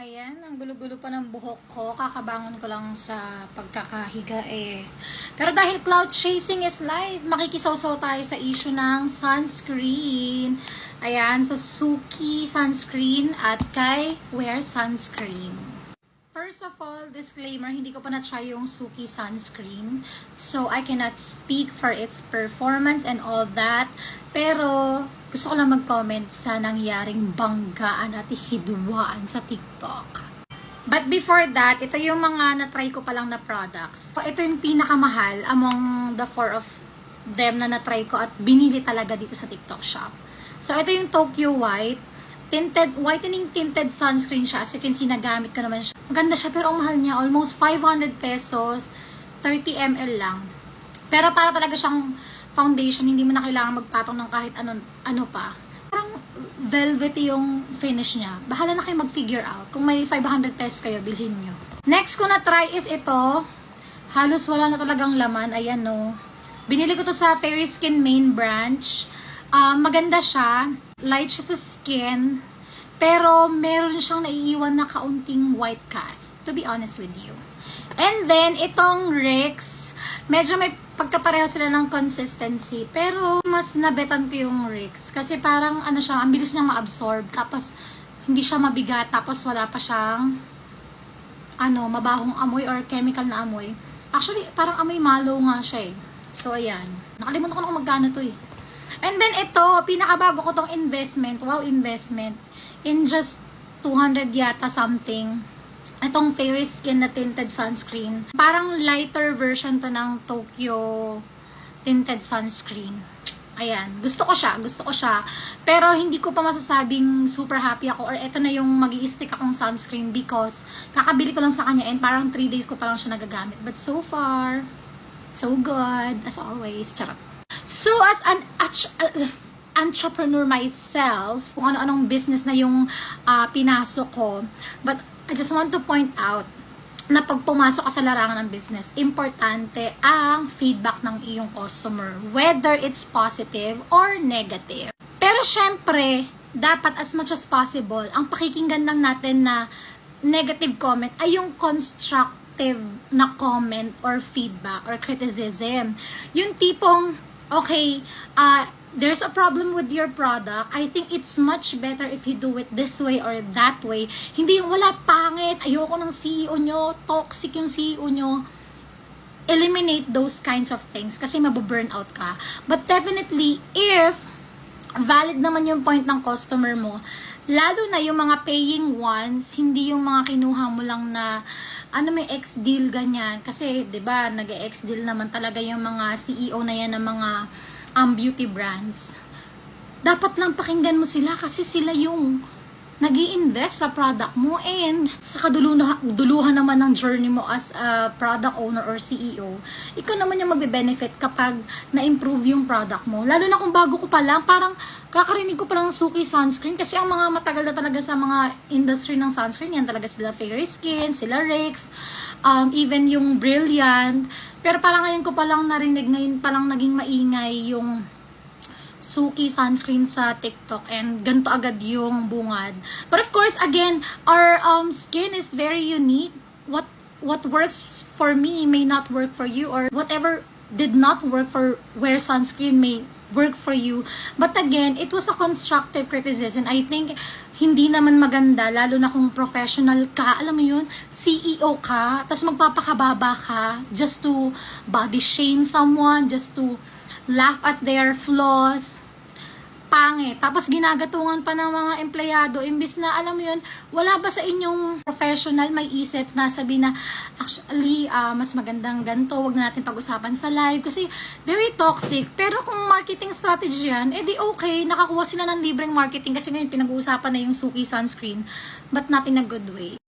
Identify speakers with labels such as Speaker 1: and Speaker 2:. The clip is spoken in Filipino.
Speaker 1: Ayan, ang gulo-gulo pa ng buhok ko. Kakabangon ko lang sa pagkakahiga eh. Pero dahil cloud chasing is life, makikisawsaw tayo sa issue ng sunscreen. Ayan, sa Suki sunscreen at kay Wear sunscreen. First of all, disclaimer, hindi ko pa na-try yung Suki sunscreen. So, I cannot speak for its performance and all that. Pero, gusto ko lang mag-comment sa nangyaring banggaan at hidwaan sa TikTok. But before that, ito yung mga na-try ko pa lang na products. So, ito yung pinakamahal among the four of them na na-try ko at binili talaga dito sa TikTok shop. So, ito yung Tokyo White. Whitening tinted sunscreen siya. As you can see, nagamit ko naman siya. Maganda siya, pero ang mahal niya. Almost 500 pesos. 30 ml lang. Pero para talaga siyang foundation. Hindi mo na kailangan magpatong ng kahit ano pa. Parang velvety yung finish niya. Bahala na kayo mag-figure out. Kung may 500 pesos kayo, bilhin nyo. Next ko na try is ito. Halos wala na talagang laman. Ayan, no. Binili ko to sa Fairy Skin main branch. Maganda siya. Light siya sa skin. Pero meron siyang naiiwan na kaunting white cast. To be honest with you. And then, itong Rix. Medyo may pagkapareho sila ng consistency. Pero mas nabetan ko yung Rix. Kasi parang ano siya, ang bilis niyang ma-absorb. Tapos hindi siya mabigat. Tapos wala pa siyang mabahong amoy or chemical na amoy. Actually, parang amoy malo nga siya eh. So, ayan. Nakalimutan ko na kung magkano to eh. And then ito, pinakabago ko tong investment. Wow, investment. In just 200 yata something. Itong Fairy Skin na tinted sunscreen. Parang lighter version to ng Tokyo tinted sunscreen. Ayan. Gusto ko siya. Pero hindi ko pa masasabing super happy ako or ito na yung mag-i-stick akong sunscreen because kakabili ko lang sa kanya and parang 3 days ko pa lang siya nagagamit. But so far, so good. As always. Charot. So, as an entrepreneur myself, kung ano-anong business na yung pinasok ko, but I just want to point out na pag pumasok ka sa larangan ng business, importante ang feedback ng iyong customer, whether it's positive or negative. Pero syempre, dapat as much as possible, ang pakikinggan lang natin na negative comment ay yung constructive na comment or feedback or criticism. Yung tipong, okay, there's a problem with your product. I think it's much better if you do it this way or that way. Hindi yung wala pangit, ayoko ng CEO nyo, toxic yung CEO nyo. Eliminate those kinds of things kasi mabu-burn out ka. But definitely, if valid naman yung point ng customer mo, lalo na yung mga paying ones, hindi yung mga kinuha mo lang na may ex-deal ganyan. Kasi, 'di ba, nag-ex-deal naman talaga yung mga CEO na yan ng mga beauty brands. Dapat lang pakinggan mo sila kasi sila yung nag-i-invest sa product mo and sa kaduluhan naman ng journey mo as a product owner or CEO, ikaw naman yung magbe-benefit kapag na-improve yung product mo. Lalo na kung bago ko pa lang, parang kakarinig ko pa lang Suki sunscreen kasi ang mga matagal na talaga sa mga industry ng sunscreen, yan talaga sila Fairy Skin, sila Rix, even yung Brilliant. Pero parang ngayon ko pa lang narinig, ngayon pa lang naging maingay yung Suki sunscreen sa TikTok and ganito agad yung bungad. But of course, again, our skin is very unique. What works for me may not work for you, or whatever did not work for Wear sunscreen may work for you. But again, it was a constructive criticism. I think hindi naman maganda, lalo na kung professional ka, alam mo yun, CEO ka, tapos magpapakababa ka just to body shame someone, just to laugh at their flaws. Pangit. Tapos ginagatungan pa ng mga empleyado. Imbis na, alam mo yun, wala ba sa inyong professional may isip na sabi na, actually, mas magandang ganito, wag na natin pag-usapan sa live. Kasi, very toxic. Pero kung marketing strategy yan, edi okay, nakakuha sila ng libreng marketing kasi ngayon pinag-uusapan na yung Suki sunscreen, but not in a good way.